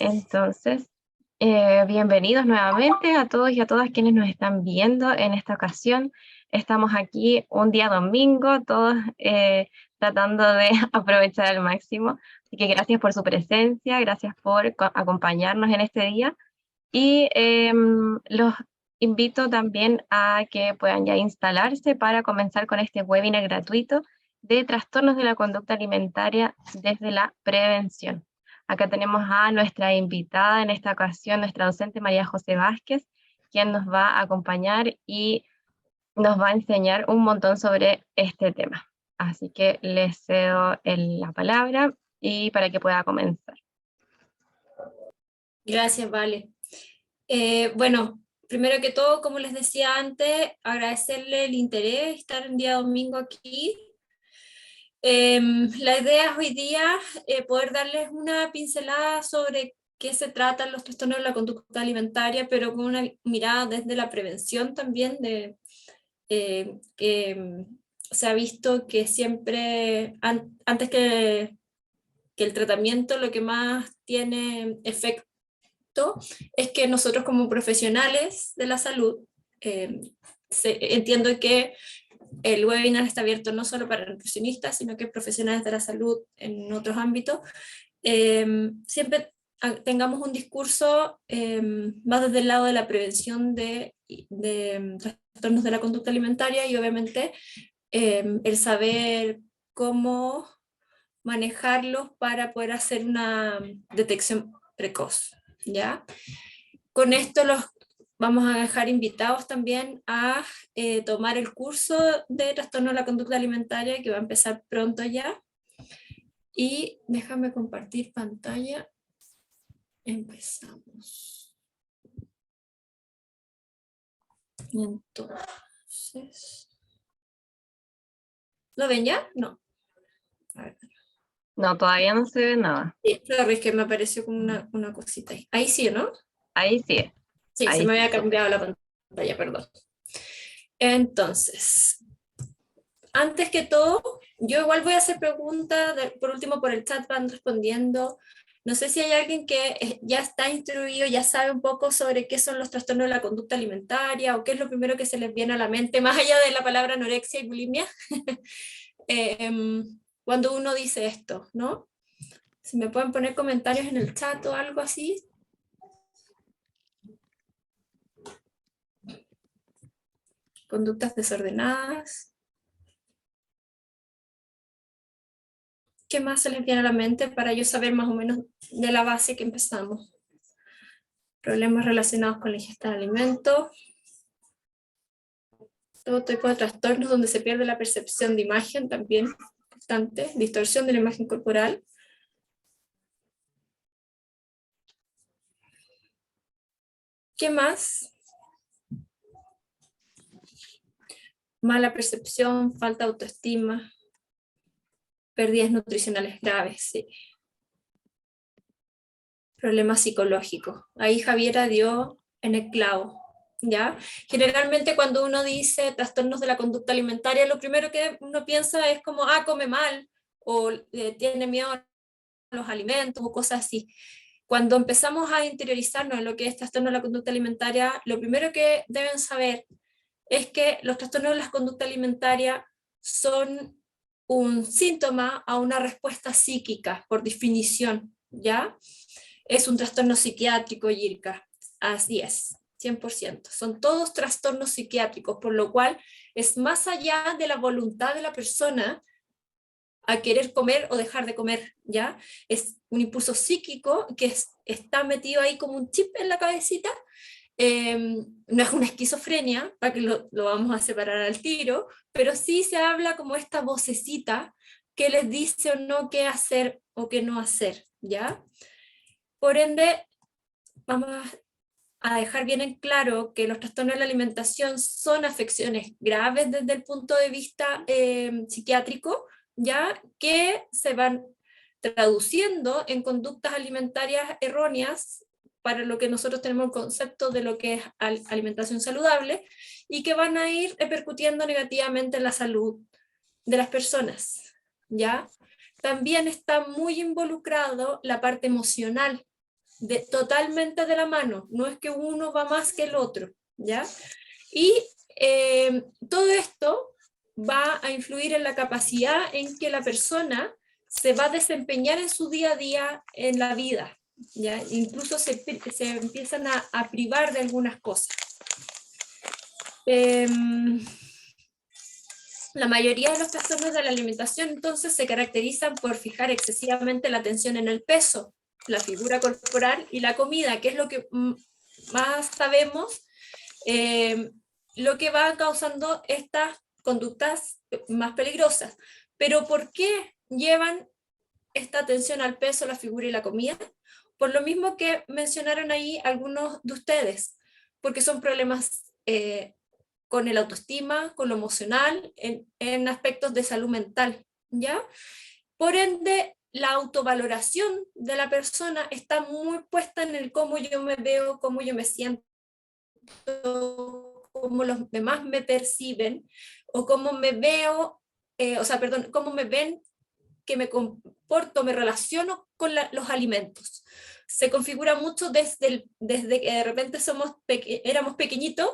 Entonces, bienvenidos nuevamente a todos y a todas quienes nos están viendo en esta ocasión. Estamos aquí un día domingo, todos tratando de aprovechar al máximo. Así que gracias por su presencia, gracias por acompañarnos en este día. Y los invito también a que puedan ya instalarse para comenzar con este webinar gratuito de trastornos de la conducta alimentaria desde la prevención. Acá tenemos a nuestra invitada en esta ocasión, nuestra docente María José Vázquez, quien nos va a acompañar y nos va a enseñar un montón sobre este tema. Así que les cedo la palabra y para que pueda comenzar. Gracias, Vale. Bueno, primero que todo, como les decía antes, agradecerle el interés, estar el día domingo aquí. La idea es hoy día poder darles una pincelada sobre qué se tratan los trastornos de la conducta alimentaria, pero con una mirada desde la prevención también, que se ha visto que siempre, antes que el tratamiento, lo que más tiene efecto es que nosotros como profesionales de la salud, entiendo que el webinar está abierto no solo para nutricionistas, sino que profesionales de la salud en otros ámbitos, siempre tengamos un discurso más desde el lado de la prevención de trastornos de la conducta alimentaria y obviamente el saber cómo manejarlos para poder hacer una detección precoz, ¿ya? Con esto los vamos a dejar invitados también a tomar el curso de trastorno de la conducta alimentaria que va a empezar pronto ya. Y déjame compartir pantalla. Empezamos. Entonces, ¿lo ven ya? No. A ver. No, todavía no se ve nada. Sí, sorry, es que me apareció como una cosita ahí. Ahí sí, ¿no? Ahí sí. Sí, ahí se me sí. había cambiado la pantalla, perdón. Entonces, antes que todo, yo igual voy a hacer preguntas, por último por el chat van respondiendo. No sé si hay alguien que ya está instruido, ya sabe un poco sobre qué son los trastornos de la conducta alimentaria o qué es lo primero que se les viene a la mente, más allá de la palabra anorexia y bulimia, cuando uno dice esto, ¿no? Si me pueden poner comentarios en el chat o algo así. Conductas desordenadas. ¿Qué más se les viene a la mente para yo saber más o menos de la base que empezamos? Problemas relacionados con la ingesta de alimentos. Todo tipo de trastornos donde se pierde la percepción de imagen también, importante. Distorsión de la imagen corporal. ¿Qué más? Mala percepción, falta de autoestima, pérdidas nutricionales graves, sí. Problemas psicológicos. Ahí Javiera dio en el clavo, ¿ya? Generalmente cuando uno dice trastornos de la conducta alimentaria, lo primero que uno piensa es como, come mal, o tiene miedo a los alimentos, o cosas así. Cuando empezamos a interiorizarnos en lo que es trastorno de la conducta alimentaria, lo primero que deben saber es que los trastornos de la conducta alimentaria son un síntoma a una respuesta psíquica, por definición, ¿ya? Es un trastorno psiquiátrico, Yirka, así es, 100%. Son todos trastornos psiquiátricos, por lo cual es más allá de la voluntad de la persona a querer comer o dejar de comer, ¿ya? Es un impulso psíquico que está metido ahí como un chip en la cabecita. No es una esquizofrenia, para que lo vamos a separar al tiro, pero sí se habla como esta vocecita que les dice o no qué hacer o qué no hacer, ¿ya? Por ende, vamos a dejar bien en claro que los trastornos de la alimentación son afecciones graves desde el punto de vista psiquiátrico, ya que se van traduciendo en conductas alimentarias erróneas para lo que nosotros tenemos el concepto de lo que es alimentación saludable y que van a ir repercutiendo negativamente en la salud de las personas, ¿ya? También está muy involucrado la parte emocional, totalmente de la mano, no es que uno va más que el otro, ¿ya? Y todo esto va a influir en la capacidad en que la persona se va a desempeñar en su día a día en la vida, ¿ya? Incluso se empiezan a privar de algunas cosas. La mayoría de los trastornos de la alimentación entonces se caracterizan por fijar excesivamente la atención en el peso, la figura corporal y la comida, que es lo que más sabemos, lo que va causando estas conductas más peligrosas. Pero ¿por qué llevan esta atención al peso, la figura y la comida? Por lo mismo que mencionaron ahí algunos de ustedes, porque son problemas con el autoestima, con lo emocional, en aspectos de salud mental, ¿ya? Por ende, la autovaloración de la persona está muy puesta en el cómo yo me veo, cómo yo me siento, cómo los demás me perciben, o cómo me veo, cómo me ven que me comporto, me relaciono con los alimentos. Se configura mucho desde que de repente éramos pequeñitos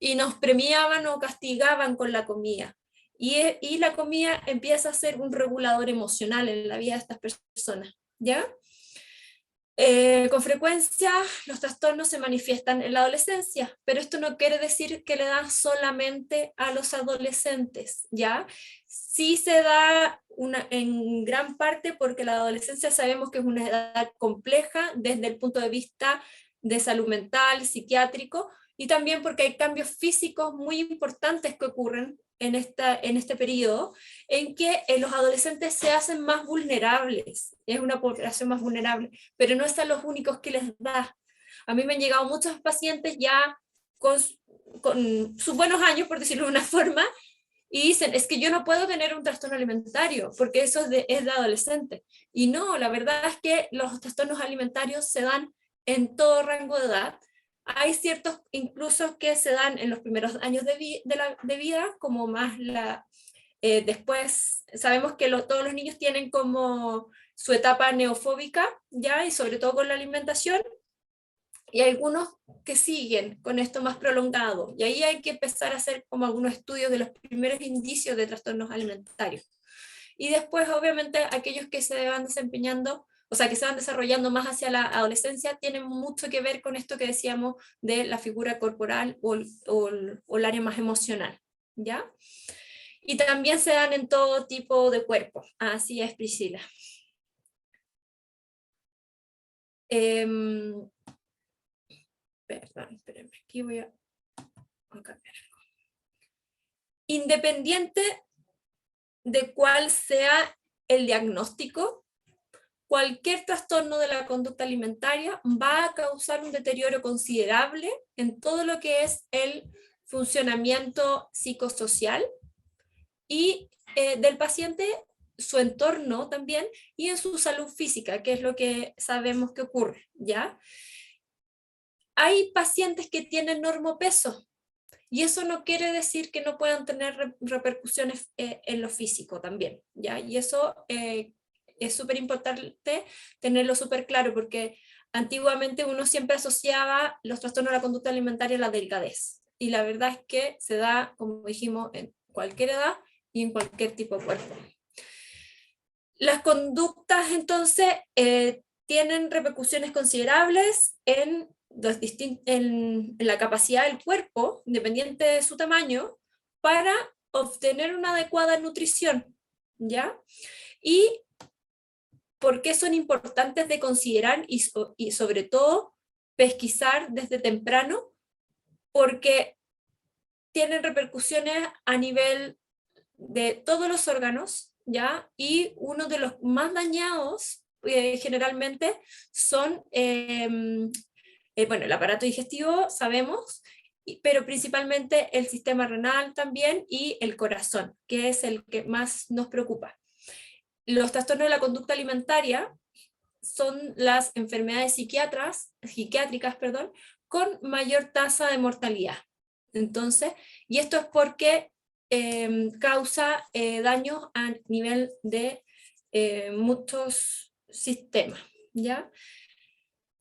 y nos premiaban o castigaban con la comida. Y la comida empieza a ser un regulador emocional en la vida de estas personas, ¿ya? Con frecuencia los trastornos se manifiestan en la adolescencia, pero esto no quiere decir que le dan solamente a los adolescentes, ¿ya? Sí se da en gran parte porque la adolescencia sabemos que es una edad compleja desde el punto de vista de salud mental, psiquiátrico, y también porque hay cambios físicos muy importantes que ocurren en este periodo, en que los adolescentes se hacen más vulnerables, es una población más vulnerable, pero no son los únicos que les da. A mí me han llegado muchos pacientes ya con sus buenos años, por decirlo de una forma, y dicen, es que yo no puedo tener un trastorno alimentario, porque eso es de adolescente. Y no, la verdad es que los trastornos alimentarios se dan en todo rango de edad. Hay ciertos incluso que se dan en los primeros años de vida, como más después sabemos que todos los niños tienen como su etapa neofóbica, ¿ya? Y sobre todo con la alimentación, y hay algunos que siguen con esto más prolongado, y ahí hay que empezar a hacer como algunos estudios de los primeros indicios de trastornos alimentarios. Y después, obviamente, aquellos que se van desempeñando, o sea, que se van desarrollando más hacia la adolescencia, tienen mucho que ver con esto que decíamos de la figura corporal o el área más emocional, ¿ya? Y también se dan en todo tipo de cuerpo. Así es, Priscila. Perdón, espérenme, aquí voy a cambiar. Independiente de cuál sea el diagnóstico, cualquier trastorno de la conducta alimentaria va a causar un deterioro considerable en todo lo que es el funcionamiento psicosocial y del paciente, su entorno también, y en su salud física, que es lo que sabemos que ocurre, ¿ya? Hay pacientes que tienen normopeso, y eso no quiere decir que no puedan tener repercusiones en lo físico también, ¿ya? Y eso es súper importante tenerlo súper claro, porque antiguamente uno siempre asociaba los trastornos de la conducta alimentaria a la delgadez, y la verdad es que se da, como dijimos, en cualquier edad y en cualquier tipo de cuerpo. Las conductas entonces tienen repercusiones considerables en la capacidad del cuerpo, independiente de su tamaño, para obtener una adecuada nutrición, ¿ya? Y por qué son importantes de considerar y sobre todo pesquisar desde temprano, porque tienen repercusiones a nivel de todos los órganos, ¿ya? Y uno de los más dañados generalmente son bueno, el aparato digestivo, sabemos, pero principalmente el sistema renal también y el corazón, que es el que más nos preocupa. Los trastornos de la conducta alimentaria son las enfermedades psiquiátricas, con mayor tasa de mortalidad. Entonces, y esto es porque causa daños a nivel de muchos sistemas, ¿ya?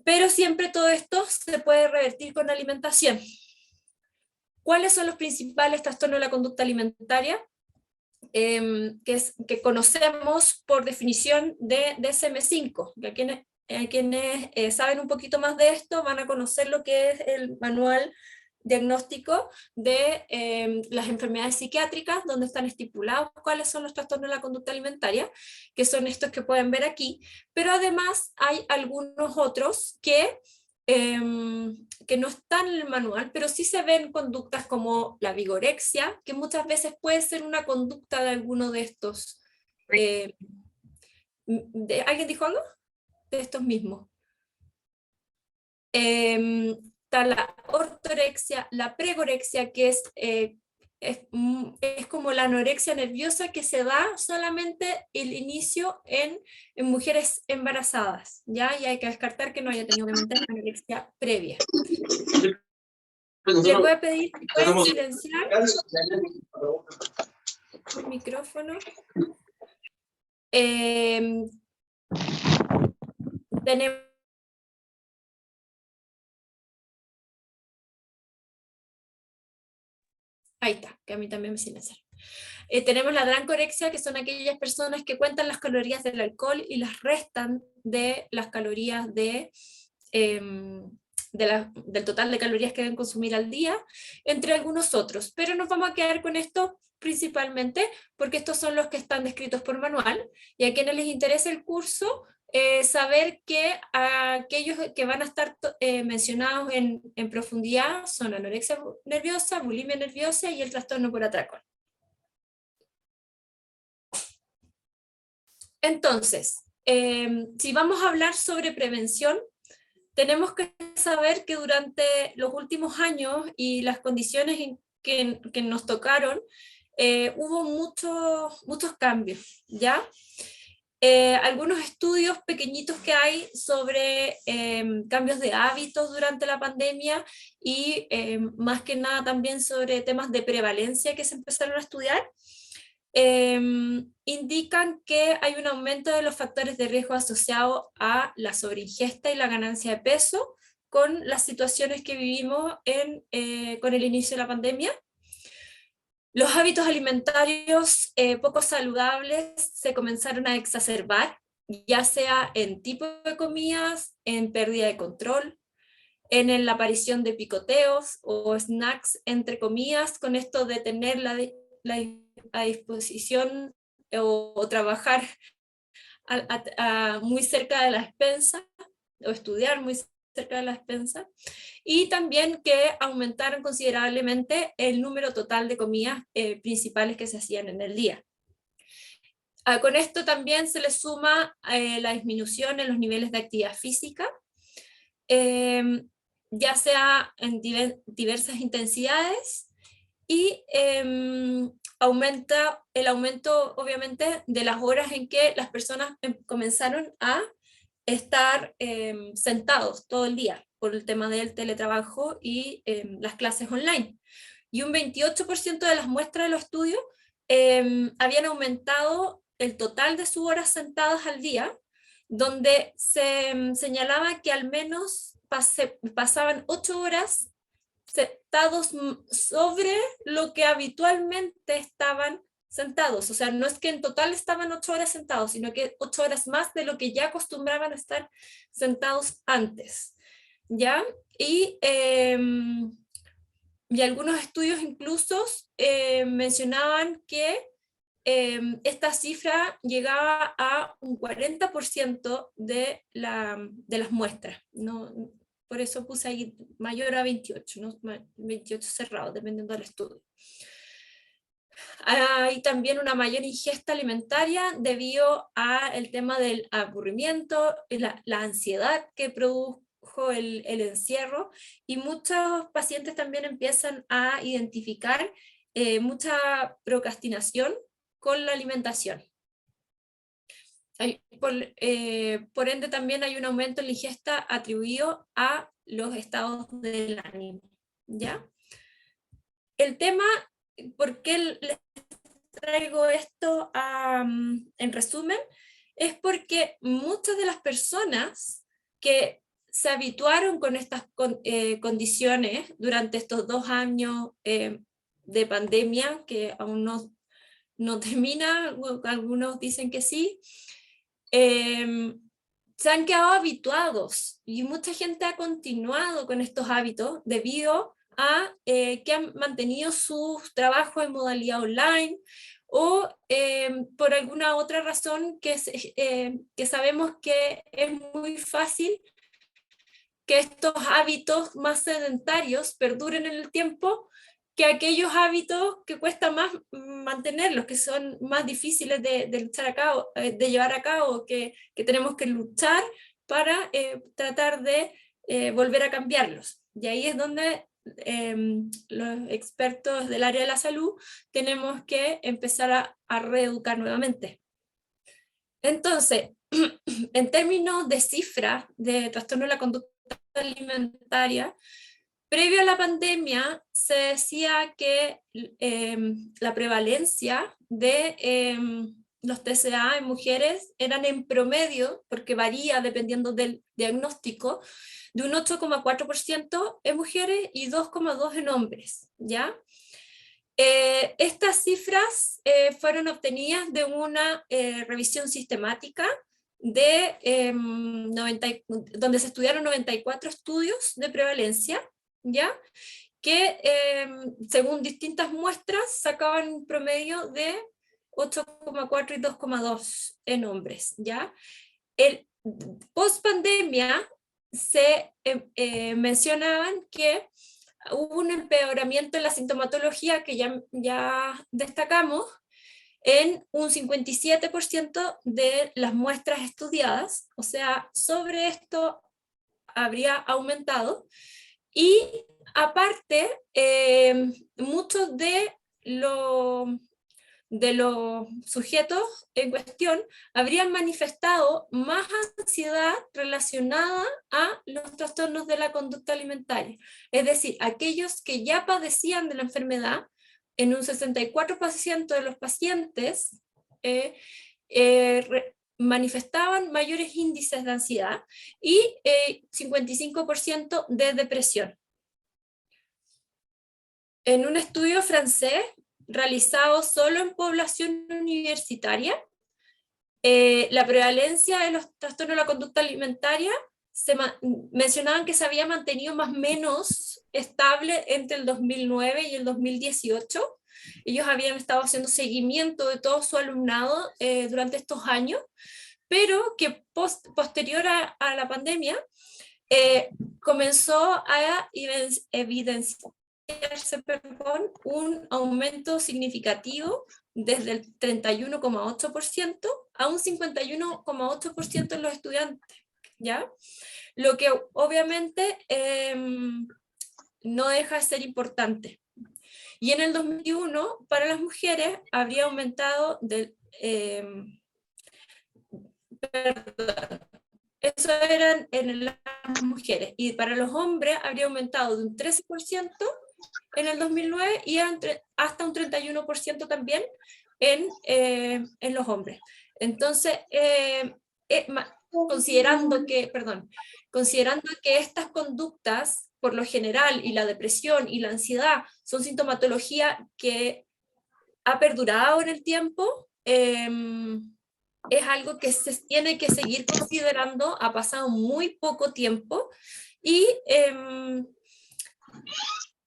Pero siempre todo esto se puede revertir con alimentación. ¿Cuáles son los principales trastornos de la conducta alimentaria? Que conocemos por definición de DSM-5. A quienes saben un poquito más de esto van a conocer lo que es el manual diagnóstico de las enfermedades psiquiátricas, donde están estipulados cuáles son los trastornos de la conducta alimentaria, que son estos que pueden ver aquí, pero además hay algunos otros que no están en el manual, pero sí se ven conductas como la vigorexia, que muchas veces puede ser una conducta de alguno de estos. ¿Alguien dijo algo? De estos mismos. Está la ortorexia, la pregorexia, que es como la anorexia nerviosa que se da solamente el inicio en mujeres embarazadas, ¿ya? Y hay que descartar que no haya tenido que meter anorexia previa. Les voy a pedir que pueden silenciar el micrófono. Tenemos ahí está, que a mí también me silenciaron. Tenemos la drancorexia, que son aquellas personas que cuentan las calorías del alcohol y las restan de las calorías del total de calorías que deben consumir al día, entre algunos otros. Pero nos vamos a quedar con esto principalmente porque estos son los que están descritos por manual, y a quienes les interese el curso, saber que aquellos que van a estar mencionados en profundidad son anorexia nerviosa, bulimia nerviosa y el trastorno por atracón. Entonces, si vamos a hablar sobre prevención, tenemos que saber que durante los últimos años y las condiciones que nos tocaron, hubo muchos cambios, ¿ya? Algunos estudios pequeñitos que hay sobre cambios de hábitos durante la pandemia y más que nada también sobre temas de prevalencia que se empezaron a estudiar, indican que hay un aumento de los factores de riesgo asociados a la sobreingesta y la ganancia de peso con las situaciones que vivimos con el inicio de la pandemia. Los hábitos alimentarios poco saludables se comenzaron a exacerbar, ya sea en tipo de comidas, en pérdida de control, en la aparición de picoteos o snacks entre comidas, con esto de tener a disposición o trabajar muy cerca de la despensa, o estudiar muy cerca de la despensa, y también que aumentaron considerablemente el número total de comidas principales que se hacían en el día. Con esto también se le suma la disminución en los niveles de actividad física, ya sea en diversas intensidades, y aumenta el aumento, obviamente, de las horas en que las personas comenzaron a estar sentados todo el día por el tema del teletrabajo y las clases online. Y un 28% de las muestras de los estudios habían aumentado el total de sus horas sentadas al día, donde se señalaba que al menos pasaban 8 horas sentados sobre lo que habitualmente estaban sentados. O sea, no es que en total estaban 8 horas sentados, sino que 8 horas más de lo que ya acostumbraban a estar sentados antes, ¿ya? Y algunos estudios incluso mencionaban que esta cifra llegaba a un 40% de las muestras, ¿no? Por eso puse ahí mayor a 28, ¿no? 28 cerrados, dependiendo del estudio. Hay también una mayor ingesta alimentaria debido al tema del aburrimiento, la ansiedad que produjo el encierro, y muchos pacientes también empiezan a identificar mucha procrastinación con la alimentación. Por ende también hay un aumento en la ingesta atribuido a los estados del ánimo, ¿ya? El tema, ¿por qué les traigo esto en resumen? Es porque muchas de las personas que se habituaron con estas condiciones durante estos 2 años de pandemia, que aún no termina, algunos dicen que sí, se han quedado habituados y mucha gente ha continuado con estos hábitos debido a que han mantenido sus trabajos en modalidad online o por alguna otra razón que sabemos que es muy fácil que estos hábitos más sedentarios perduren en el tiempo que aquellos hábitos que cuesta más mantenerlos, que son más difíciles de luchar a cabo, de llevar a cabo, que tenemos que luchar para tratar de volver a cambiarlos. Y ahí es donde los expertos del área de la salud tenemos que empezar a reeducar nuevamente. Entonces, en términos de cifras de trastorno de la conducta alimentaria, previo a la pandemia se decía que la prevalencia de los TCA en mujeres eran en promedio, porque varía dependiendo del diagnóstico, de un 8,4% en mujeres y 2,2% en hombres, ¿ya? Estas cifras fueron obtenidas de una revisión sistemática donde se estudiaron 94 estudios de prevalencia, ¿ya? Que según distintas muestras sacaban un promedio de 8,4 y 2,2 en hombres, ¿ya? Post pandemia se mencionaban que hubo un empeoramiento en la sintomatología que ya destacamos en un 57% de las muestras estudiadas, o sea, sobre esto habría aumentado, y aparte, muchos de los sujetos en cuestión habrían manifestado más ansiedad relacionada a los trastornos de la conducta alimentaria. Es decir, aquellos que ya padecían de la enfermedad, en un 64% de los pacientes manifestaban mayores índices de ansiedad y 55% de depresión. En un estudio francés realizado solo en población universitaria, la prevalencia de los trastornos de la conducta alimentaria mencionaban que se había mantenido más o menos estable entre el 2009 y el 2018. Ellos habían estado haciendo seguimiento de todo su alumnado durante estos años, pero que posterior a la pandemia comenzó a evidenciarse un aumento significativo desde el 31,8% a un 51,8% en los estudiantes, ¿ya? Lo que obviamente no deja de ser importante. Y en el 2021, para las mujeres, habría aumentado eso eran en las mujeres, y para los hombres habría aumentado de un 13% en el 2009 y hasta un 31% también en los hombres. Entonces, considerando que estas conductas, por lo general, y la depresión y la ansiedad son sintomatología que ha perdurado en el tiempo, es algo que se tiene que seguir considerando, ha pasado muy poco tiempo y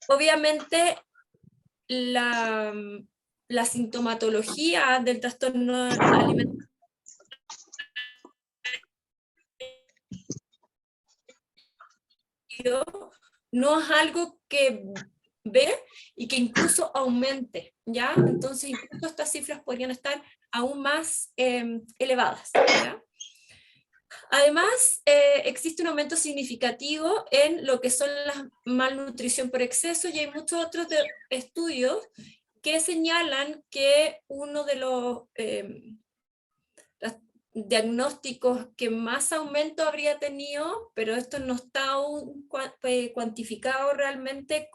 obviamente la sintomatología del trastorno alimentario no es algo que ve y que incluso aumente, ¿ya? Entonces incluso estas cifras podrían estar aún más elevadas, ¿ya? Además, existe un aumento significativo en lo que son la malnutrición por exceso, y hay muchos otros estudios que señalan que uno de los diagnósticos que más aumento habría tenido, pero esto no está aún cuantificado realmente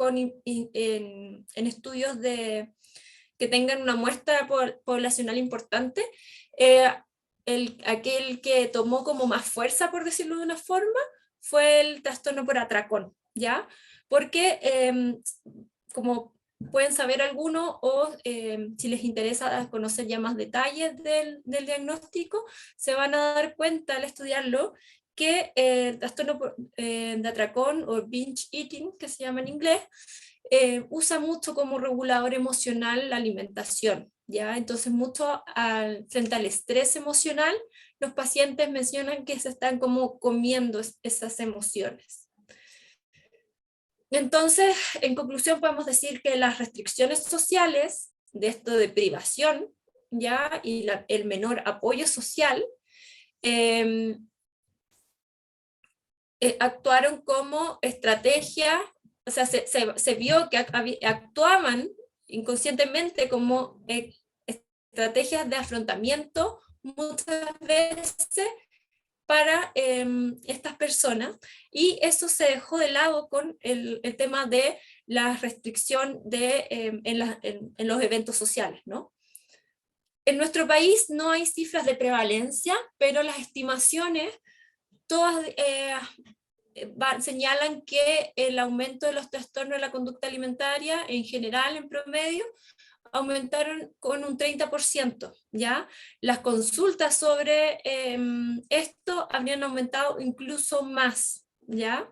en estudios que tengan una muestra poblacional importante, aquel que tomó como más fuerza, por decirlo de una forma, fue el trastorno por atracón, ¿ya? Porque como pueden saber algunos, o si les interesa conocer ya más detalles del diagnóstico, se van a dar cuenta al estudiarlo que el trastorno de atracón o binge eating, que se llama en inglés, usa mucho como regulador emocional la alimentación, ¿ya? Entonces mucho frente al estrés emocional, los pacientes mencionan que se están como comiendo esas emociones. Entonces, en conclusión, podemos decir que las restricciones sociales de esto de privación, ¿ya? Y el menor apoyo social, actuaron como estrategia, o sea, se vio que actuaban inconscientemente como estrategias de afrontamiento muchas veces para estas personas, y eso se dejó de lado con el tema de la restricción en los eventos sociales, ¿no? En nuestro país no hay cifras de prevalencia, pero las estimaciones todas señalan que el aumento de los trastornos de la conducta alimentaria en general, en promedio, aumentaron con un 30%, ¿ya? Las consultas sobre esto habrían aumentado incluso más, ¿ya?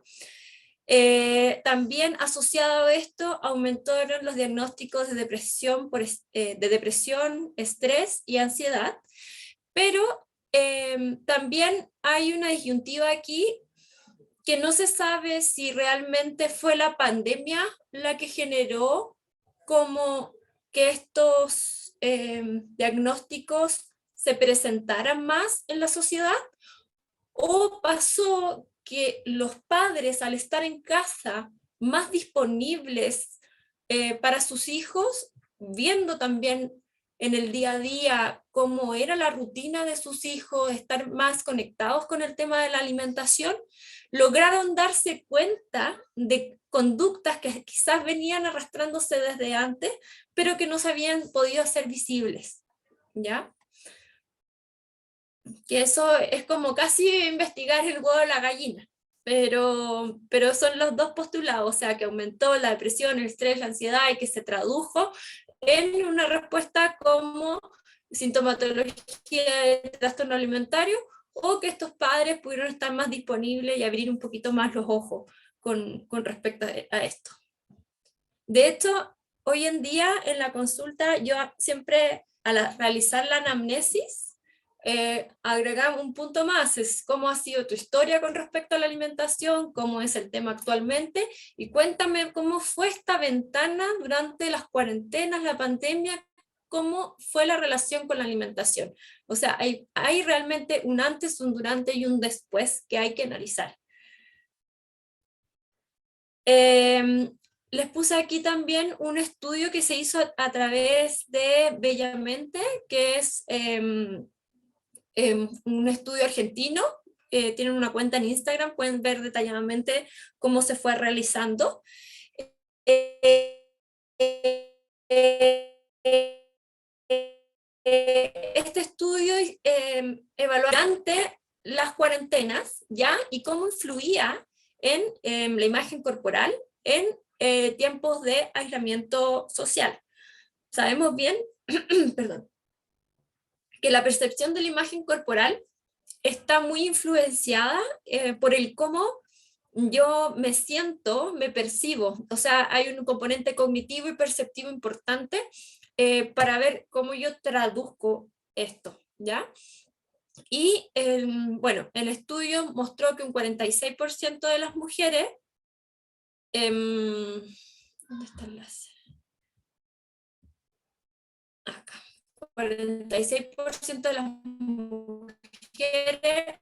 También asociado a esto aumentaron los diagnósticos de depresión, estrés y ansiedad, pero también hay una disyuntiva aquí que no se sabe si realmente fue la pandemia la que generó como que estos diagnósticos se presentaran más en la sociedad, o pasó que los padres, al estar en casa más disponibles para sus hijos, viendo también en el día a día cómo era la rutina de sus hijos, estar más conectados con el tema de la alimentación, lograron darse cuenta de conductas que quizás venían arrastrándose desde antes, pero que no se habían podido hacer visibles, ¿ya? Que eso es como casi investigar el huevo de la gallina, pero son los dos postulados, o sea, que aumentó la depresión, el estrés, la ansiedad, y que se tradujo en una respuesta como sintomatología de trastorno alimentario, o que estos padres pudieron estar más disponibles y abrir un poquito más los ojos con respecto a esto. De hecho, hoy en día en la consulta, yo siempre al realizar la anamnesis, agregamos un punto más, es cómo ha sido tu historia con respecto a la alimentación, cómo es el tema actualmente, y cuéntame cómo fue esta ventana durante las cuarentenas, la pandemia, cómo fue la relación con la alimentación. O sea, hay realmente un antes, un durante y un después que hay que analizar. Les puse aquí también un estudio que se hizo a través de Bellamente, que es un estudio argentino. Tienen una cuenta en Instagram, pueden ver detalladamente cómo se fue realizando. Este estudio evaluó durante las cuarentenas, ¿ya? Y cómo influía en la imagen corporal en tiempos de aislamiento social. Sabemos bien, perdón, que la percepción de la imagen corporal está muy influenciada por el cómo yo me siento, me percibo. O sea, hay un componente cognitivo y perceptivo importante para ver cómo yo traduzco esto, ¿ya? Y bueno, el estudio mostró que un 46% de las mujeres, ¿dónde está el enlace? Acá. 46% de las mujeres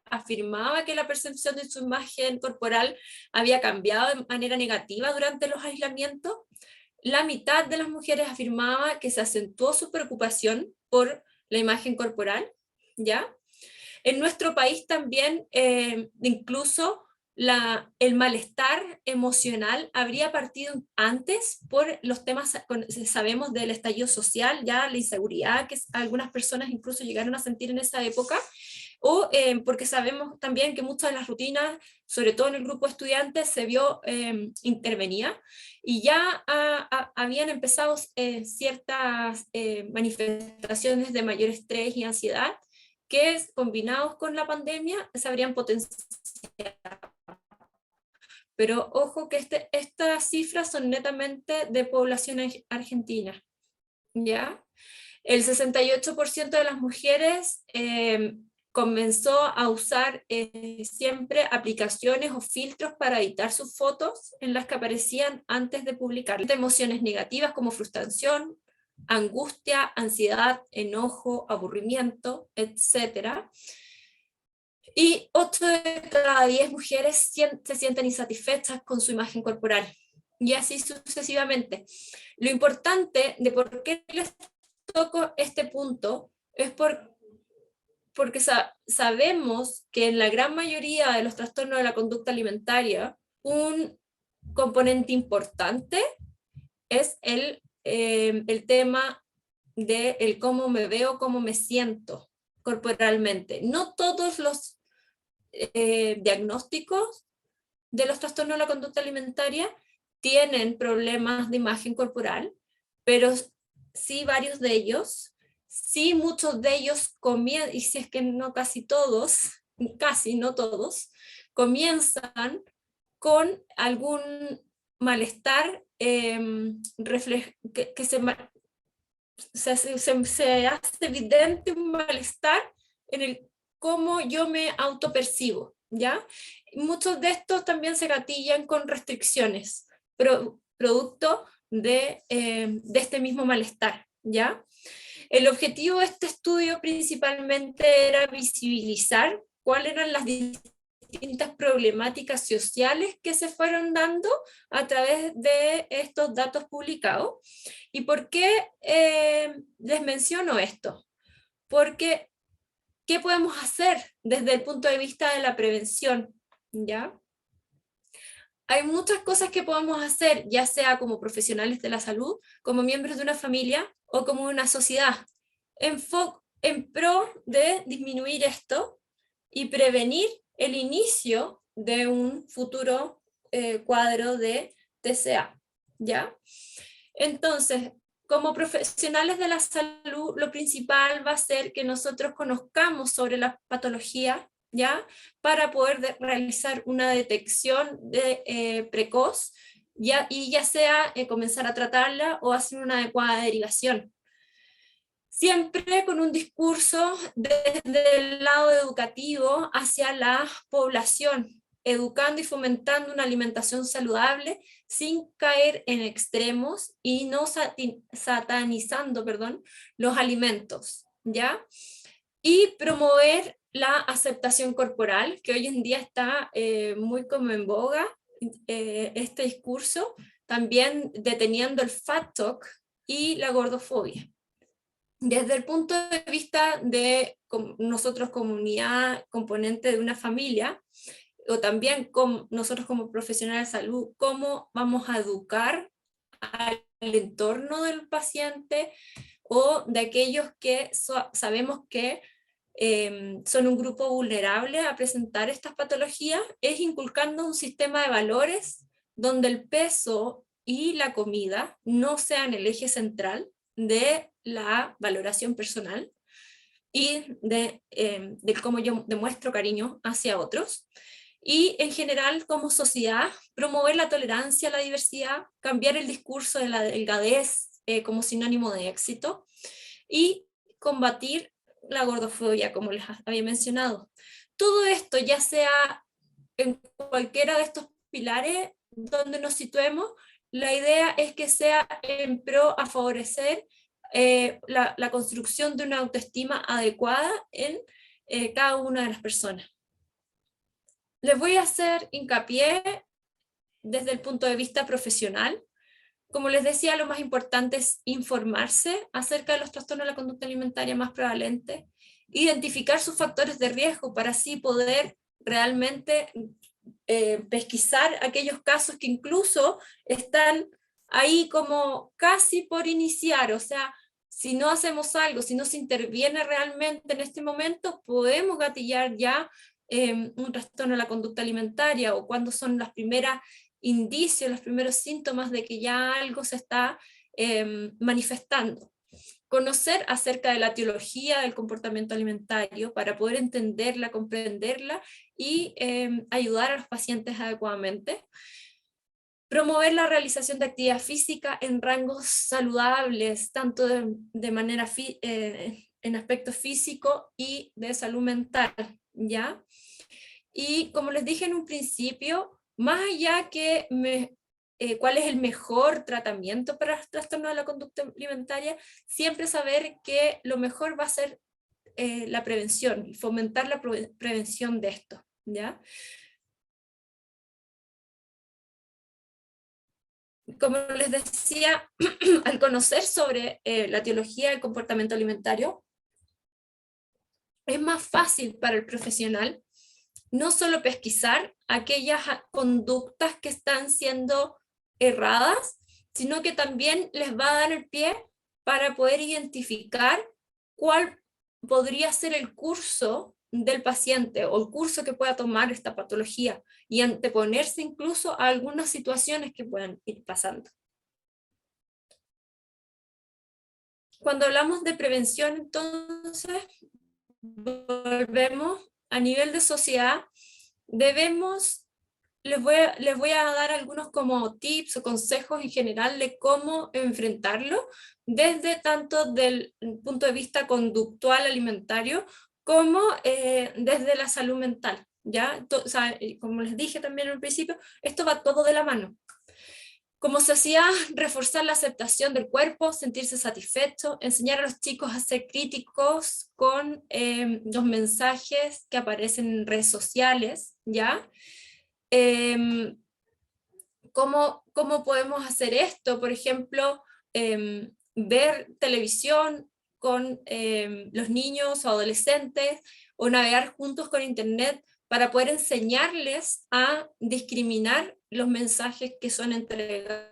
afirmaba que la percepción de su imagen corporal había cambiado de manera negativa durante los aislamientos. La mitad de las mujeres afirmaba que se acentuó su preocupación por la imagen corporal, ¿ya? En nuestro país también, incluso el malestar emocional habría partido antes por los temas, sabemos, del estallido social, ya la inseguridad que algunas personas incluso llegaron a sentir en esa época, o porque sabemos también que muchas de las rutinas, sobre todo en el grupo de estudiantes, se vio intervenía, y ya habían empezado ciertas manifestaciones de mayor estrés y ansiedad que combinados con la pandemia se habrían potenciado. Pero ojo que estas cifras son netamente de población argentina, ¿ya? El 68% de las mujeres comenzó a usar siempre aplicaciones o filtros para editar sus fotos en las que aparecían antes de publicar. Emociones negativas como frustración, angustia, ansiedad, enojo, aburrimiento, etc. Y 8 de cada 10 mujeres se sienten insatisfechas con su imagen corporal. Y así sucesivamente. Lo importante de por qué les toco este punto es porque sabemos que en la gran mayoría de los trastornos de la conducta alimentaria, un componente importante es el tema de el cómo me veo, cómo me siento corporalmente. No todos los diagnósticos de los trastornos de la conducta alimentaria tienen problemas de imagen corporal, pero sí varios de ellos, sí muchos de ellos y si es que no casi todos, casi no todos, comienzan con algún malestar que se hace evidente un malestar en el cómo yo me autopercibo, ¿ya? Muchos de estos también se gatillan con restricciones, producto de este mismo malestar, ¿ya? El objetivo de este estudio principalmente era visibilizar cuáles eran las distintas problemáticas sociales que se fueron dando a través de estos datos publicados. ¿Y por qué les menciono esto? Porque, ¿qué podemos hacer desde el punto de vista de la prevención? ¿Ya? Hay muchas cosas que podemos hacer, ya sea como profesionales de la salud, como miembros de una familia o como una sociedad, en pro de disminuir esto y prevenir el inicio de un futuro cuadro de TCA, ¿ya? Entonces, como profesionales de la salud, lo principal va a ser que nosotros conozcamos sobre la patología, ¿ya? Para poder realizar una detección precoz, y ya sea comenzar a tratarla o hacer una adecuada derivación. Siempre con un discurso desde el lado educativo hacia la población, educando y fomentando una alimentación saludable sin caer en extremos y no satanizando, los alimentos, ¿ya? Y promover la aceptación corporal, que hoy en día está muy como en boga, este discurso, también deteniendo el fat talk y la gordofobia. Desde el punto de vista de nosotros comunidad, componente de una familia, o también nosotros como profesionales de salud, cómo vamos a educar al entorno del paciente o de aquellos que sabemos que son un grupo vulnerable a presentar estas patologías, es inculcando un sistema de valores donde el peso y la comida no sean el eje central de la valoración personal y de cómo yo demuestro cariño hacia otros. Y en general, como sociedad, promover la tolerancia a la diversidad, cambiar el discurso de la delgadez como sinónimo de éxito y combatir la gordofobia, como les había mencionado. Todo esto, ya sea en cualquiera de estos pilares donde nos situemos, la idea es que sea en pro a favorecer la construcción de una autoestima adecuada en cada una de las personas. Les voy a hacer hincapié desde el punto de vista profesional. Como les decía, lo más importante es informarse acerca de los trastornos de la conducta alimentaria más prevalentes, identificar sus factores de riesgo para así poder realmente pesquisar aquellos casos que incluso están ahí como casi por iniciar, o sea, Si no hacemos algo, si no se interviene realmente en este momento, podemos gatillar ya un trastorno de la conducta alimentaria, o cuando son los primeros indicios, los primeros síntomas de que ya algo se está manifestando. Conocer acerca de la etiología del comportamiento alimentario para poder entenderla, comprenderla y ayudar a los pacientes adecuadamente. Promover la realización de actividad física en rangos saludables, tanto de manera en aspecto físico y de salud mental, ¿ya? Y como les dije en un principio, más allá que cuál es el mejor tratamiento para el trastorno de la conducta alimentaria, siempre saber que lo mejor va a ser la prevención, y fomentar la prevención de esto, ¿ya? Como les decía, al conocer sobre la teología del comportamiento alimentario, es más fácil para el profesional no solo pesquisar aquellas conductas que están siendo erradas, sino que también les va a dar el pie para poder identificar cuál podría ser el curso del paciente o el curso que pueda tomar esta patología, y anteponerse incluso a algunas situaciones que puedan ir pasando. Cuando hablamos de prevención, entonces, volvemos a nivel de sociedad, debemos, les voy a dar algunos como tips o consejos en general de cómo enfrentarlo, desde tanto del punto de vista conductual alimentario, como desde la salud mental, ¿ya? O sea, como les dije también al principio, esto va todo de la mano. Como sociedad, reforzar la aceptación del cuerpo, sentirse satisfecho, enseñar a los chicos a ser críticos con los mensajes que aparecen en redes sociales, ¿ya? ¿Cómo podemos hacer esto? Por ejemplo, ver televisión con los niños o adolescentes, o navegar juntos con internet para poder enseñarles a discriminar los mensajes que son entregados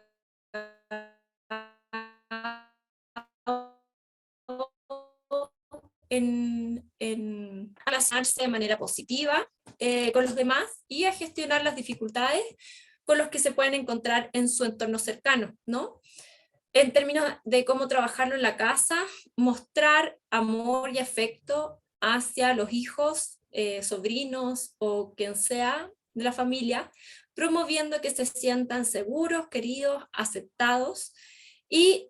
en relacionarse de manera positiva con los demás, y a gestionar las dificultades con los que se pueden encontrar en su entorno cercano, ¿no? En términos de cómo trabajarlo en la casa, mostrar amor y afecto hacia los hijos, sobrinos o quien sea de la familia, promoviendo que se sientan seguros, queridos, aceptados, y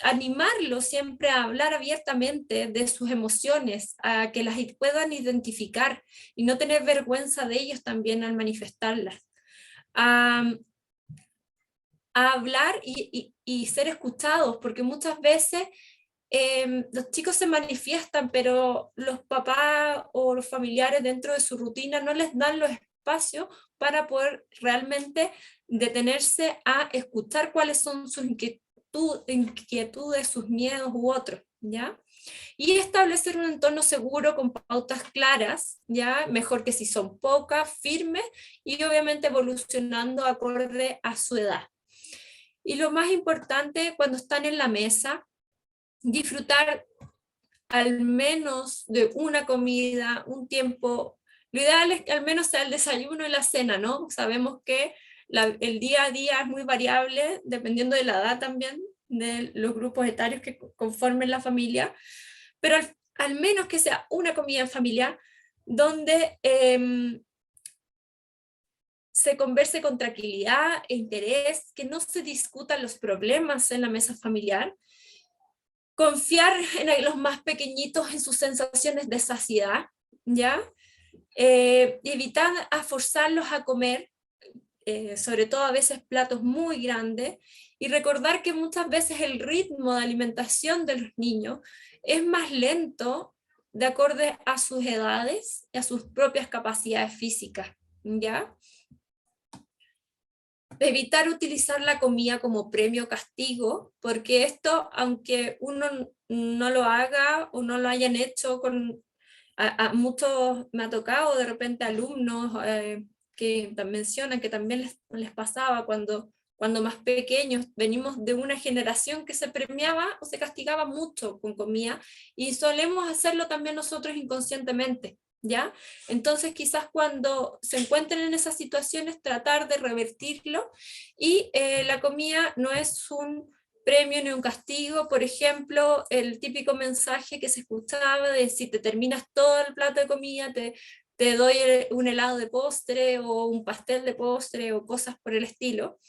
animarlos siempre a hablar abiertamente de sus emociones, a que las puedan identificar y no tener vergüenza de ellos también al manifestarlas. A hablar y ser escuchados, porque muchas veces los chicos se manifiestan, pero los papás o los familiares dentro de su rutina no les dan los espacios para poder realmente detenerse a escuchar cuáles son sus inquietudes, sus miedos u otros, ¿ya? Y establecer un entorno seguro con pautas claras, ¿ya? Mejor que si son pocas, firmes, y obviamente evolucionando acorde a su edad. Y lo más importante, cuando están en la mesa, disfrutar al menos de una comida, un tiempo. Lo ideal es que al menos sea el desayuno y la cena, ¿no? Sabemos que el día a día es muy variable, dependiendo de la edad también, de los grupos etarios que conformen la familia, pero al menos que sea una comida en familia donde se converse con tranquilidad e interés, que no se discutan los problemas en la mesa familiar, confiar en los más pequeñitos en sus sensaciones de saciedad, ¿ya? Evitar a forzarlos a comer, sobre todo a veces platos muy grandes, y recordar que muchas veces el ritmo de alimentación de los niños es más lento de acuerdo a sus edades y a sus propias capacidades físicas, ¿ya? Evitar utilizar la comida como premio o castigo, porque esto, aunque uno no lo haga o no lo hayan hecho a muchos, me ha tocado de repente alumnos que mencionan que también les pasaba cuando cuando más pequeños, venimos de una generación que se premiaba o se castigaba mucho con comida, y solemos hacerlo también nosotros inconscientemente, ¿ya? Entonces quizás cuando se encuentren en esas situaciones, tratar de revertirlo, y la comida no es un premio ni un castigo. Por ejemplo, el típico mensaje que se escuchaba de si te terminas todo el plato de comida, te doy un helado de postre o un pastel de postre o cosas por el estilo.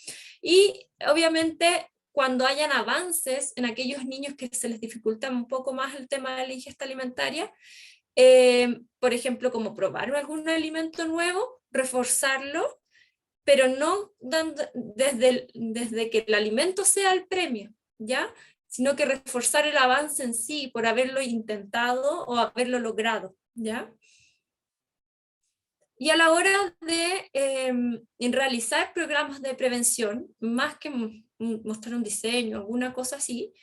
Y obviamente cuando hayan avances en aquellos niños que se les dificulta un poco más el tema de la ingesta alimentaria, por ejemplo, como probar algún alimento nuevo, reforzarlo, pero no desde que el alimento sea el premio, ¿ya? Sino que reforzar el avance en sí por haberlo intentado o haberlo logrado, ¿ya? Y a la hora de realizar programas de prevención, más que mostrar un diseño, alguna cosa así,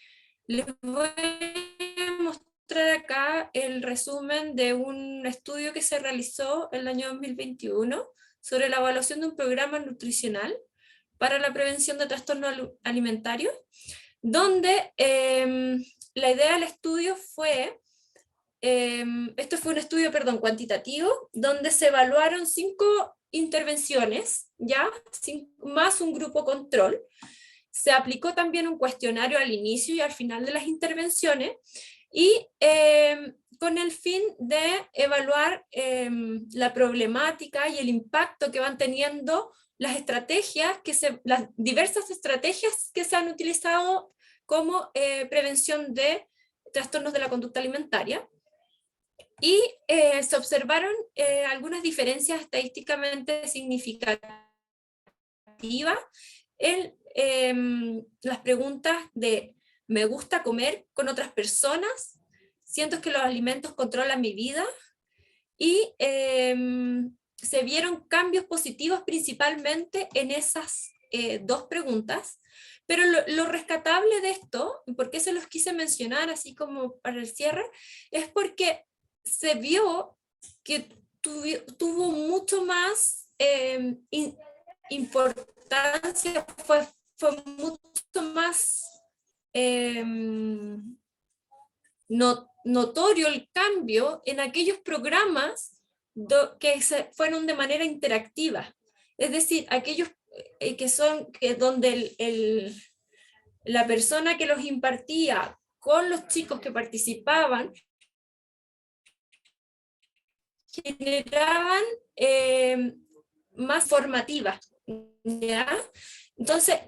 les voy a mostrar acá el resumen de un estudio que se realizó el año 2021 sobre la evaluación de un programa nutricional para la prevención de trastornos alimentarios, donde la idea del estudio fue, esto fue un estudio, perdón, cuantitativo, donde se evaluaron 5 intervenciones, ¿ya? Más un grupo control. Se aplicó también un cuestionario al inicio y al final de las intervenciones, y con el fin de evaluar la problemática y el impacto que van teniendo las estrategias, las diversas estrategias que se han utilizado como prevención de trastornos de la conducta alimentaria. Y se observaron algunas diferencias estadísticamente significativas en las preguntas de ¿me gusta comer con otras personas? ¿Siento que los alimentos controlan mi vida? Y se vieron cambios positivos principalmente en esas 2 preguntas, pero lo rescatable de esto, ¿por qué se los quise mencionar así como para el cierre? Es porque se vio que tuvo mucho más importancia, fue mucho más notorio el cambio en aquellos programas que fueron de manera interactiva. Es decir, aquellos donde la persona que los impartía con los chicos que participaban generaban más formativas, ¿ya? Entonces,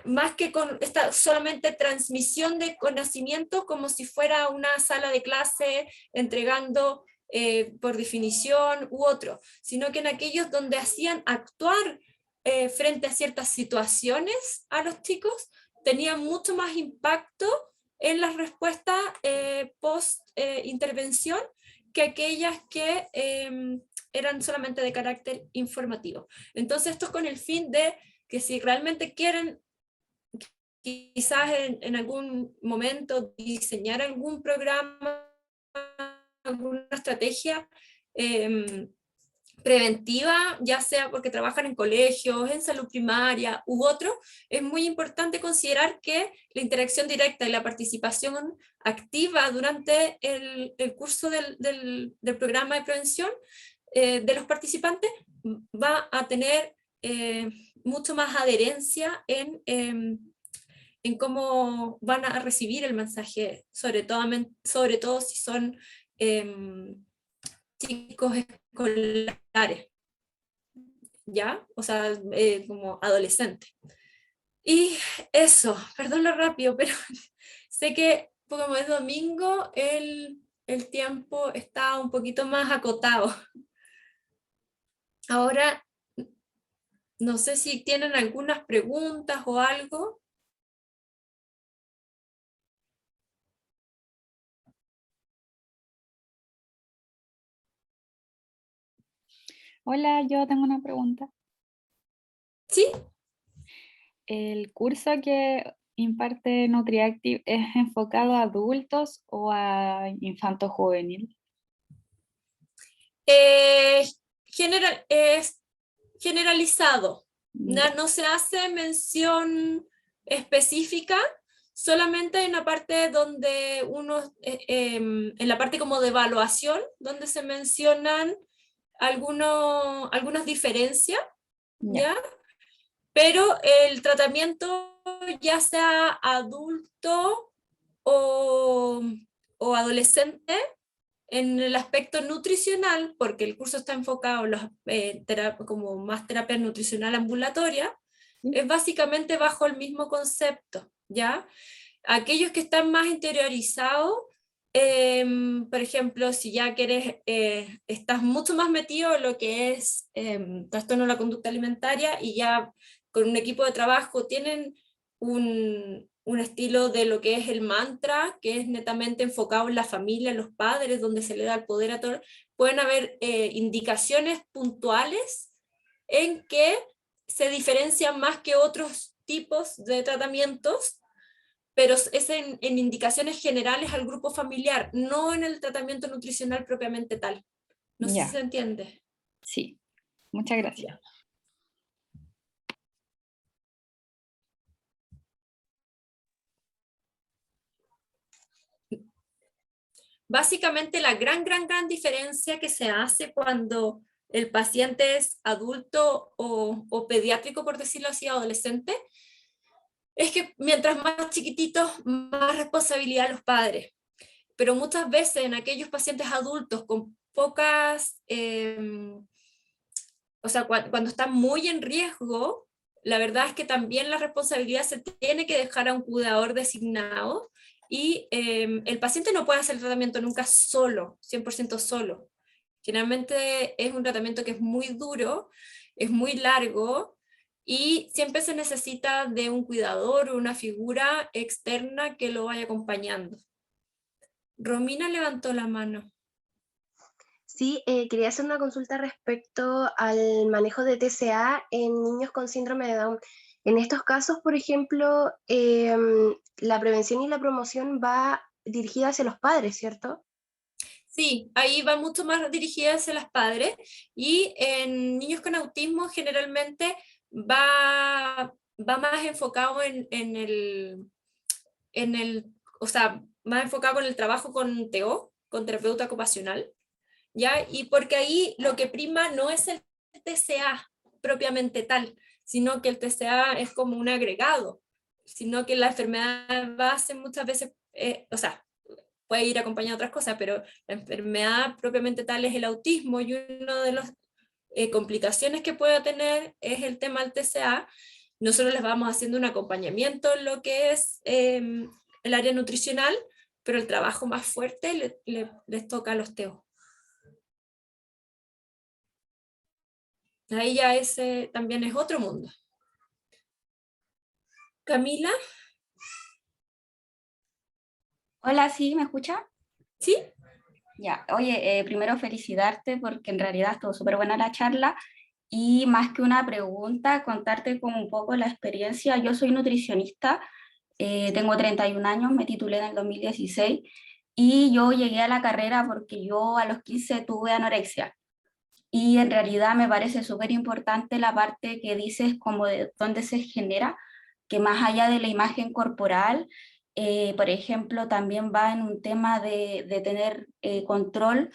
más que con esta solamente transmisión de conocimiento como si fuera una sala de clase entregando por definición u otro, sino que en aquellos donde hacían actuar frente a ciertas situaciones a los chicos, tenían mucho más impacto en las respuestas post intervención que aquellas que eran solamente de carácter informativo. Entonces esto es con el fin de que si realmente quieren quizás en algún momento diseñar algún programa, alguna estrategia preventiva, ya sea porque trabajan en colegios, en salud primaria u otro, es muy importante considerar que la interacción directa y la participación activa durante el curso del programa de prevención de los participantes va a tener mucho más adherencia en cómo van a recibir el mensaje, sobre todo si son chicos escolares, ¿ya? O sea, como adolescentes. Y eso, perdón lo rápido, pero sé que como es domingo, el tiempo está un poquito más acotado. Ahora, no sé si tienen algunas preguntas o algo. Hola, yo tengo una pregunta. ¿Sí? ¿El curso que imparte NutriActive es enfocado a adultos o a infanto juvenil? Es generalizado, No se hace mención específica, solamente hay una parte donde en la parte como de evaluación, donde se mencionan algunas diferencias, ¿ya? Pero el tratamiento, ya sea adulto o adolescente, en el aspecto nutricional, porque el curso está enfocado en como más terapia nutricional ambulatoria, es básicamente bajo el mismo concepto, ¿ya? Aquellos que están más interiorizados, por ejemplo, si ya quieres, estás mucho más metido en lo que es trastorno de la conducta alimentaria y ya con un equipo de trabajo tienen un estilo de lo que es el mantra, que es netamente enfocado en la familia, en los padres, donde se le da el poder a todos, pueden haber indicaciones puntuales en que se diferencian más que otros tipos de tratamientos, pero es en indicaciones generales al grupo familiar, no en el tratamiento nutricional propiamente tal. No sé si se entiende. Sí, muchas gracias. Básicamente la gran diferencia que se hace cuando el paciente es adulto o pediátrico, por decirlo así, adolescente, es que mientras más chiquititos, más responsabilidad a los padres. Pero muchas veces en aquellos pacientes adultos con pocas, o sea, cuando están muy en riesgo, la verdad es que también la responsabilidad se tiene que dejar a un cuidador designado y el paciente no puede hacer el tratamiento nunca solo, 100% solo. Generalmente es un tratamiento que es muy duro, es muy largo y siempre se necesita de un cuidador o una figura externa que lo vaya acompañando. Romina levantó la mano. Sí, quería hacer una consulta respecto al manejo de TCA en niños con síndrome de Down. En estos casos, por ejemplo, la prevención y la promoción va dirigida hacia los padres, ¿cierto? Sí, ahí va mucho más dirigida hacia los padres y en niños con autismo generalmente va más enfocado o sea, más enfocado con el trabajo con TO, con terapeuta ocupacional, ¿ya? Y porque ahí lo que prima no es el TCA propiamente tal, sino que el TCA es como un agregado, sino que la enfermedad base muchas veces, o sea, puede ir acompañado de otras cosas, pero la enfermedad propiamente tal es el autismo y una de las complicaciones que puede tener es el tema del TCA. Nosotros les vamos haciendo un acompañamiento en lo que es el área nutricional, pero el trabajo más fuerte les toca a los TEO. Ahí ya ese también es otro mundo. Camila. Hola, ¿sí? ¿Me escucha? ¿Sí? Ya, oye, primero felicitarte porque en realidad estuvo súper buena la charla y más que una pregunta, contarte como un poco la experiencia. Yo soy nutricionista, tengo 31 años, me titulé en el 2016 y yo llegué a la carrera porque yo a los 15 tuve anorexia. Y en realidad me parece súper importante la parte que dices como de dónde se genera, que más allá de la imagen corporal, por ejemplo, también va en un tema de tener control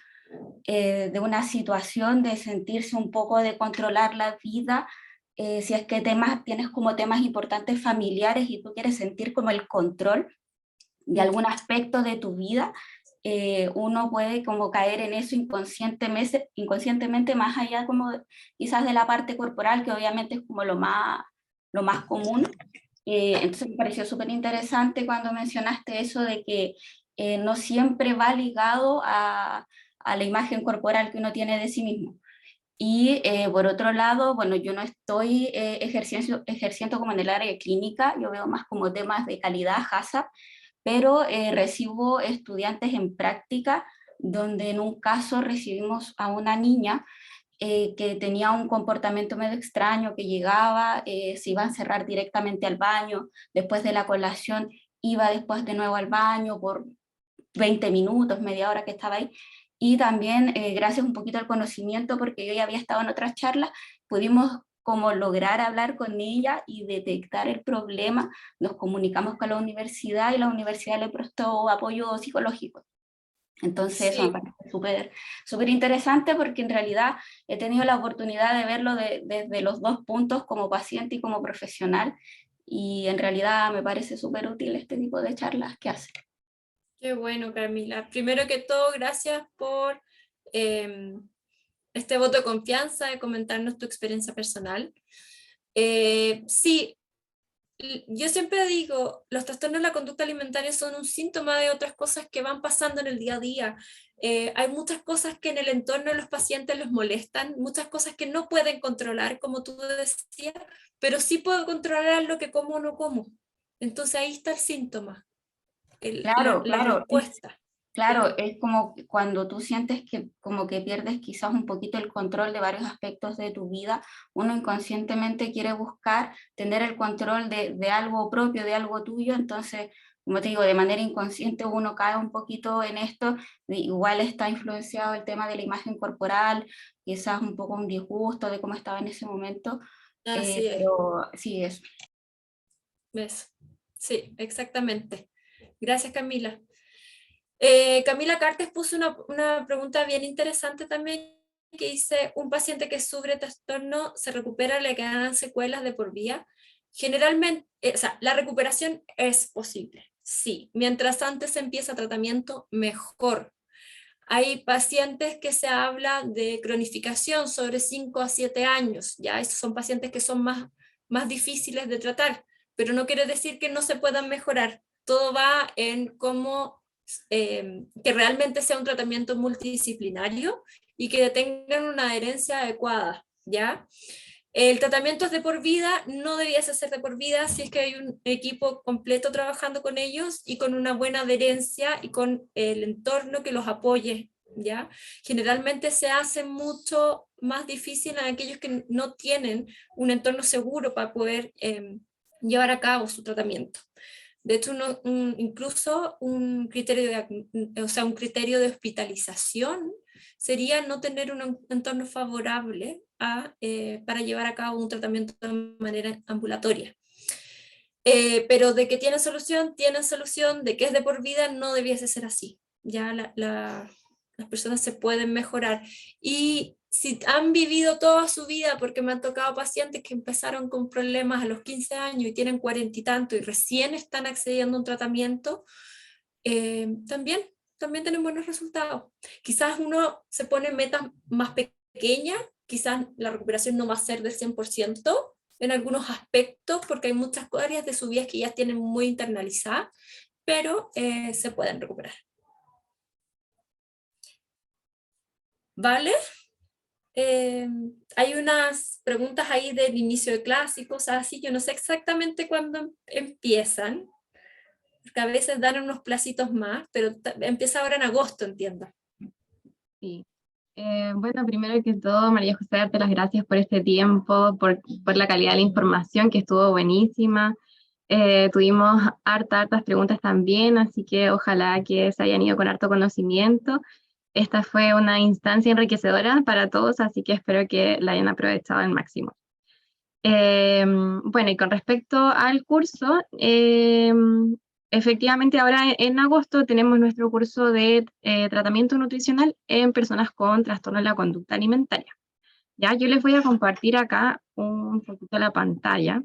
de una situación, de sentirse un poco, de controlar la vida, si es que tienes como temas importantes familiares y tú quieres sentir como el control de algún aspecto de tu vida, uno puede como caer en eso inconscientemente más allá como quizás de la parte corporal, que obviamente es como lo más común. Entonces me pareció súper interesante cuando mencionaste eso de que no siempre va ligado a la imagen corporal que uno tiene de sí mismo. Y por otro lado, bueno, yo no estoy ejerciendo como en el área clínica, yo veo más como temas de calidad, HACCP, pero recibo estudiantes en práctica, donde en un caso recibimos a una niña que tenía un comportamiento medio extraño, que llegaba, se iba a encerrar directamente al baño, después de la colación iba después de nuevo al baño por 20 minutos, media hora que estaba ahí, y también gracias un poquito al conocimiento, porque yo ya había estado en otras charlas, pudimos cómo lograr hablar con ella y detectar el problema. Nos comunicamos con la universidad y la universidad le prestó apoyo psicológico. Entonces eso me parece súper interesante, porque en realidad he tenido la oportunidad de verlo desde los dos puntos, como paciente y como profesional, y en realidad me parece súper útil este tipo de charlas que hace. Qué bueno, Camila. Primero que todo, gracias por este voto de confianza, de comentarnos tu experiencia personal. Sí, yo siempre digo, los trastornos de la conducta alimentaria son un síntoma de otras cosas que van pasando en el día a día. Hay muchas cosas que en el entorno de los pacientes los molestan, muchas cosas que no pueden controlar, como tú decías, pero sí puedo controlar lo que como o no como. Entonces ahí está el síntoma, Claro, la claro. respuesta. Claro, es como cuando tú sientes que como que pierdes quizás un poquito el control de varios aspectos de tu vida, uno inconscientemente quiere buscar tener el control de algo propio, de algo tuyo. Entonces, como te digo, de manera inconsciente uno cae un poquito en esto, igual está influenciado el tema de la imagen corporal, quizás un poco un disgusto de cómo estaba en ese momento, Así es. pero sí, eso. ¿Ves? Sí, exactamente. Gracias, Camila. Camila Cartes puso una pregunta bien interesante también, que dice: un paciente que sufre trastorno se recupera, le quedan secuelas de por vida. Generalmente, o sea, la recuperación es posible, sí. Mientras antes empieza tratamiento, mejor. Hay pacientes que se habla de cronificación sobre 5 a 7 años, ya esos son pacientes que son más difíciles de tratar, pero no quiere decir que no se puedan mejorar. Todo va en cómo que realmente sea un tratamiento multidisciplinario y que tengan una adherencia adecuada, ¿ya? El tratamiento es de por vida, no debiese ser de por vida si es que hay un equipo completo trabajando con ellos y con una buena adherencia y con el entorno que los apoye, ¿ya? Generalmente se hace mucho más difícil a aquellos que no tienen un entorno seguro para poder llevar a cabo su tratamiento. De hecho, incluso un criterio un criterio de hospitalización sería no tener un entorno favorable para llevar a cabo un tratamiento de manera ambulatoria. Pero de que tiene solución, de que es de por vida, no debiese ser así. Ya las personas se pueden mejorar. Y si han vivido toda su vida, porque me han tocado pacientes que empezaron con problemas a los 15 años y tienen 40 y tanto y recién están accediendo a un tratamiento, también tienen buenos resultados. Quizás uno se pone metas más pequeñas, quizás la recuperación no va a ser del 100% en algunos aspectos, porque hay muchas áreas de su vida que ya tienen muy internalizadas, pero se pueden recuperar. ¿Vale? Hay unas preguntas ahí del inicio de clase y cosas así. Yo no sé exactamente cuándo empiezan, porque a veces dan unos placitos más, pero empieza ahora en agosto, entiendo. Sí. Bueno, primero que todo, María José, darte las gracias por este tiempo, por la calidad de la información, que estuvo buenísima. Tuvimos hartas preguntas también, así que ojalá que se hayan ido con harto conocimiento. Esta fue una instancia enriquecedora para todos, así que espero que la hayan aprovechado al máximo. Bueno, y con respecto al curso, efectivamente ahora en agosto tenemos nuestro curso de tratamiento nutricional en personas con trastorno de la conducta alimentaria. Ya, yo les voy a compartir acá un poquito la pantalla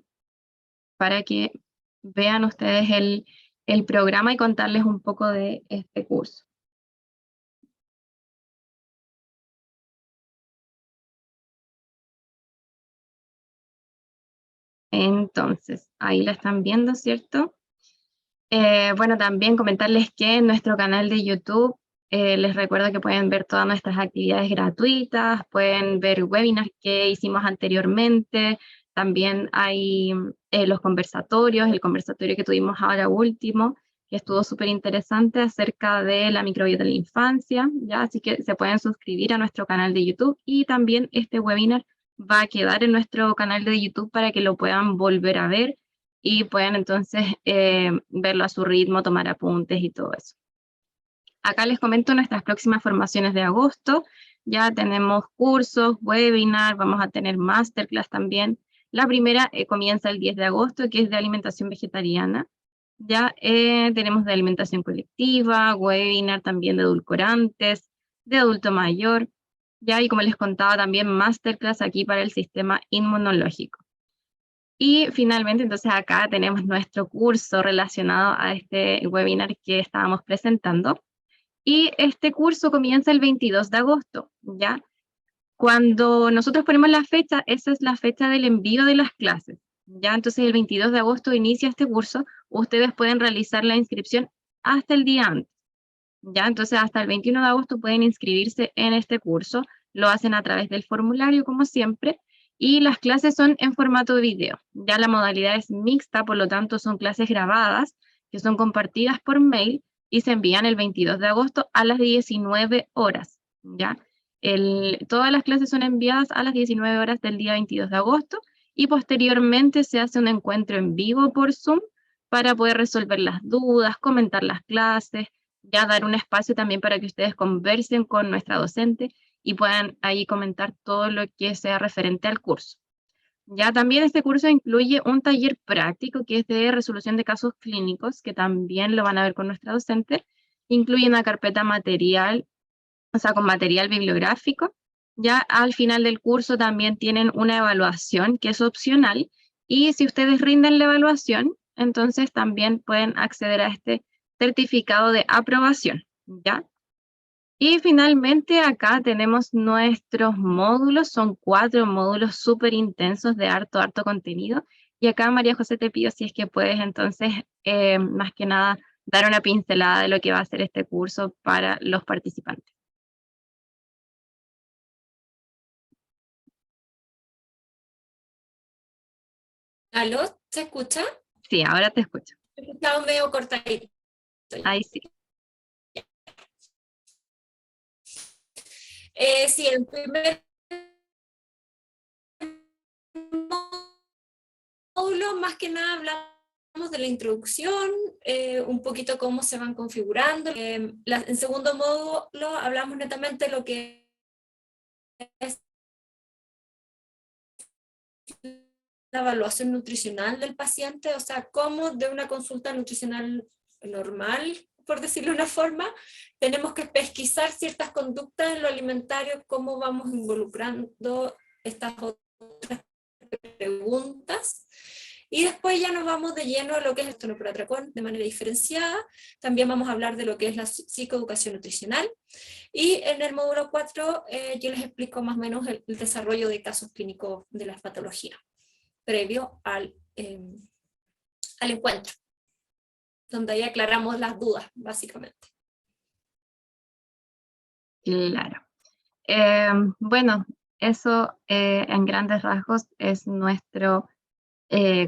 para que vean ustedes el programa y contarles un poco de este curso. Entonces, ahí la están viendo, ¿cierto? Bueno, también comentarles que en nuestro canal de YouTube les recuerdo que pueden ver todas nuestras actividades gratuitas, pueden ver webinars que hicimos anteriormente, también hay los conversatorios, el conversatorio que tuvimos ahora último, que estuvo súper interesante acerca de la microbiota de la infancia, ¿ya? Así que se pueden suscribir a nuestro canal de YouTube y también este webinar va a quedar en nuestro canal de YouTube para que lo puedan volver a ver y puedan entonces verlo a su ritmo, tomar apuntes y todo eso. Acá les comento nuestras próximas formaciones de agosto. Ya tenemos cursos, webinar, vamos a tener masterclass también. La primera comienza el 10 de agosto, que es de alimentación vegetariana. Ya tenemos de alimentación colectiva, webinar también de edulcorantes, de adulto mayor. Ya, y como les contaba, también masterclass aquí para el sistema inmunológico. Y finalmente, entonces acá tenemos nuestro curso relacionado a este webinar que estábamos presentando. Y este curso comienza el 22 de agosto, ¿ya? Cuando nosotros ponemos la fecha, esa es la fecha del envío de las clases, ¿ya? Entonces el 22 de agosto inicia este curso, ustedes pueden realizar la inscripción hasta el día antes, ¿ya? Entonces hasta el 21 de agosto pueden inscribirse en este curso, lo hacen a través del formulario como siempre, y las clases son en formato de video. Ya la modalidad es mixta, por lo tanto son clases grabadas que son compartidas por mail y se envían el 22 de agosto a las 19 horas, ¿ya? Todas las clases son enviadas a las 19 horas del día 22 de agosto y posteriormente se hace un encuentro en vivo por Zoom para poder resolver las dudas, comentar las clases, ya dar un espacio también para que ustedes conversen con nuestra docente y puedan ahí comentar todo lo que sea referente al curso. Ya también este curso incluye un taller práctico que es de resolución de casos clínicos, que también lo van a ver con nuestra docente. Incluye una carpeta material, o sea, con material bibliográfico. Ya al final del curso también tienen una evaluación que es opcional y si ustedes rinden la evaluación, entonces también pueden acceder a este certificado de aprobación, ¿ya? Y finalmente acá tenemos nuestros módulos, son 4 módulos súper intensos de harto contenido. Y acá, María José, te pido si es que puedes entonces, más que nada, dar una pincelada de lo que va a ser este curso para los participantes. ¿Aló? ¿Se escucha? Sí, ahora te escucho. Estaba medio cortadito. Ahí sí. Sí, el primer módulo, más que nada hablamos de la introducción, un poquito cómo se van configurando. En segundo módulo hablamos netamente de lo que es la evaluación nutricional del paciente, o sea, cómo de una consulta nutricional normal, por decirlo de una forma, tenemos que pesquisar ciertas conductas en lo alimentario, cómo vamos involucrando estas otras preguntas. Y después ya nos vamos de lleno a lo que es el tono por atracón de manera diferenciada. También vamos a hablar de lo que es la psicoeducación nutricional. Y en el módulo 4 yo les explico más o menos el desarrollo de casos clínicos de las patologías, previo al encuentro, donde ahí aclaramos las dudas, básicamente. Claro. Bueno, eso en grandes rasgos es nuestro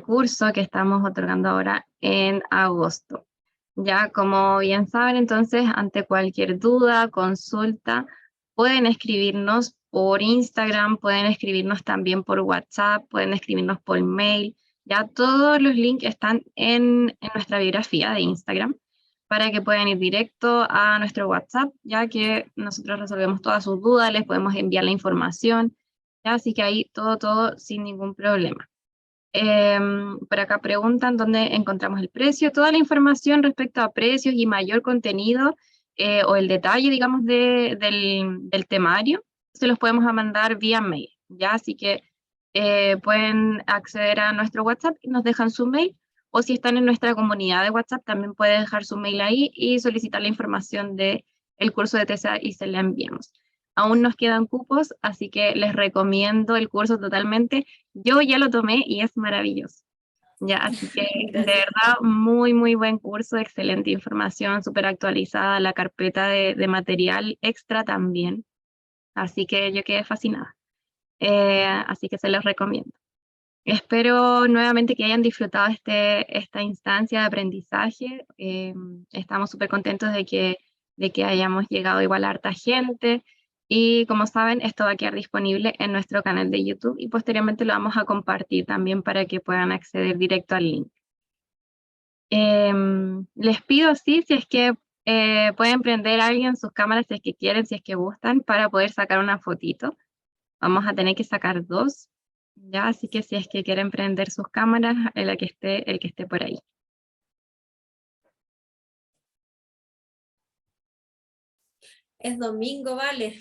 curso que estamos otorgando ahora en agosto. Ya, como bien saben, entonces, ante cualquier duda, consulta, pueden escribirnos por Instagram, pueden escribirnos también por WhatsApp, pueden escribirnos por mail. Ya todos los links están en nuestra biografía de Instagram para que puedan ir directo a nuestro WhatsApp, ya que nosotros resolvemos todas sus dudas, les podemos enviar la información, ya, así que ahí todo sin ningún problema. Por acá preguntan dónde encontramos el precio. Toda la información respecto a precios y mayor contenido o el detalle, digamos, del temario, se los podemos mandar vía mail, ¿ya? Así que pueden acceder a nuestro WhatsApp y nos dejan su mail, o si están en nuestra comunidad de WhatsApp, también pueden dejar su mail ahí y solicitar la información del curso de TCA y se la enviamos. Aún nos quedan cupos, así que les recomiendo el curso totalmente. Yo ya lo tomé y es maravilloso. Ya, así que de verdad, muy buen curso, excelente información, súper actualizada, la carpeta de material extra también. Así que yo quedé fascinada. Así que se los recomiendo. Espero nuevamente que hayan disfrutado esta instancia de aprendizaje. Estamos súper contentos de que hayamos llegado igual a harta gente. Y como saben, esto va a quedar disponible en nuestro canal de YouTube y posteriormente lo vamos a compartir también para que puedan acceder directo al link. Les pido, sí, si es que pueden prender a alguien sus cámaras si es que quieren, si es que gustan, para poder sacar una fotito. Vamos a tener que sacar 2, ya, así que si es que quieren prender sus cámaras, el que esté por ahí. Es domingo, vale.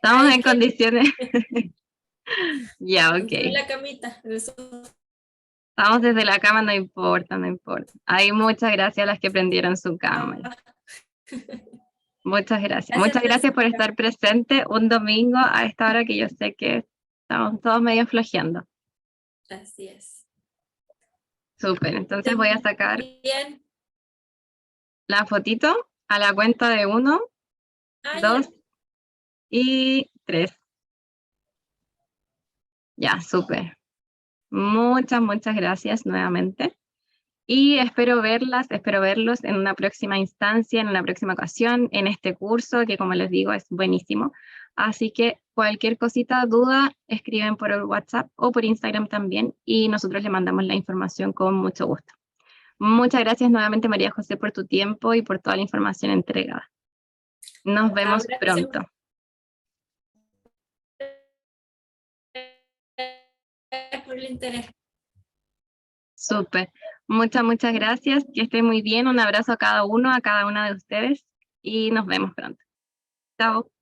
Estamos Hay en que- condiciones. Ya, ok. Estoy en la camita. en el sofá. Estamos desde la cama, no importa, no importa. Hay muchas gracias a las que prendieron su cámara. Muchas gracias. Muchas gracias por Francisca. estar presente un domingo a esta hora que yo sé que estamos todos medio flojeando. Así es. Súper, entonces voy a sacar Bien. la fotito a la cuenta de 1, Ah, 2 ya. y 3. Ya, súper. Muchas gracias nuevamente. Y espero verlos en una próxima instancia, en una próxima ocasión, en este curso, que como les digo, es buenísimo. Así que cualquier cosita, duda, escriben por el WhatsApp o por Instagram también, y nosotros le mandamos la información con mucho gusto. Muchas gracias nuevamente, María José, por tu tiempo y por toda la información entregada. Nos vemos Gracias pronto. por el interés. Súper. Muchas gracias. Que estén muy bien. Un abrazo a cada uno, a cada una de ustedes, y nos vemos pronto. Chao.